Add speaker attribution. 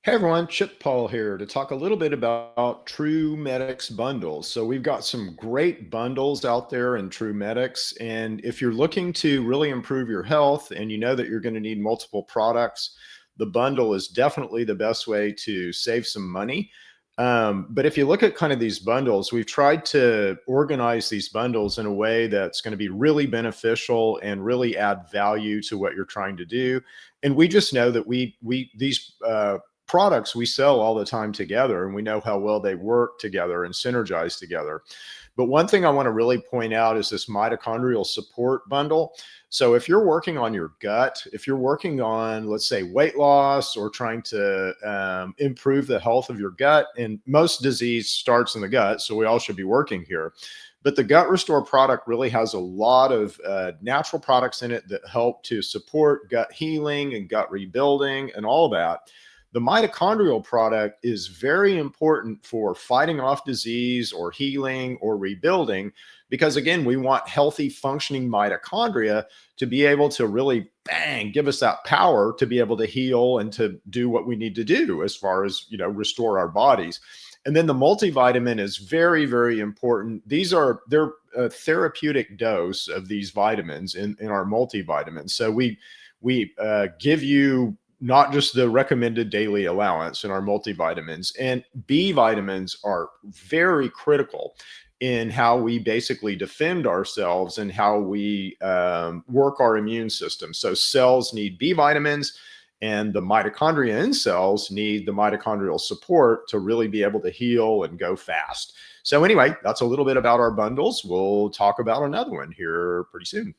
Speaker 1: Hey everyone, Chip Paul here to talk a little bit about TrueMedX bundles. So we've got some great bundles out there in TrueMedX, and if you're looking to really improve your health and you know that you're going to need multiple products, the bundle is definitely the best way to save some money. But if you look at kind of these bundles, we've tried to organize these bundles in a way that's going to be really beneficial and really add value to what you're trying to do. And we just know that we these products we sell all the time together, and we know how well they work together and synergize together. But one thing I want to really point out is this mitochondrial support bundle. So if you're working on your gut, if you're working on, let's say, weight loss or trying to improve the health of your gut, and most disease starts in the gut, so we all should be working here. But the Gut Restore product really has a lot of natural products in it that help to support gut healing and gut rebuilding and all that. The mitochondrial product is very important for fighting off disease or healing or rebuilding, because again, we want healthy functioning mitochondria to be able to really bang, give us that power to be able to heal and to do what we need to do as far as, restore our bodies. And then the multivitamin is very, very important. They're a therapeutic dose of these vitamins in our multivitamins. So we give you not just the recommended daily allowance in our multivitamins. And B vitamins are very critical in how we basically defend ourselves and how we work our immune system. So cells need B vitamins, and the mitochondria in cells need the mitochondrial support to really be able to heal and go fast. So anyway, that's a little bit about our bundles. We'll talk about another one here pretty soon.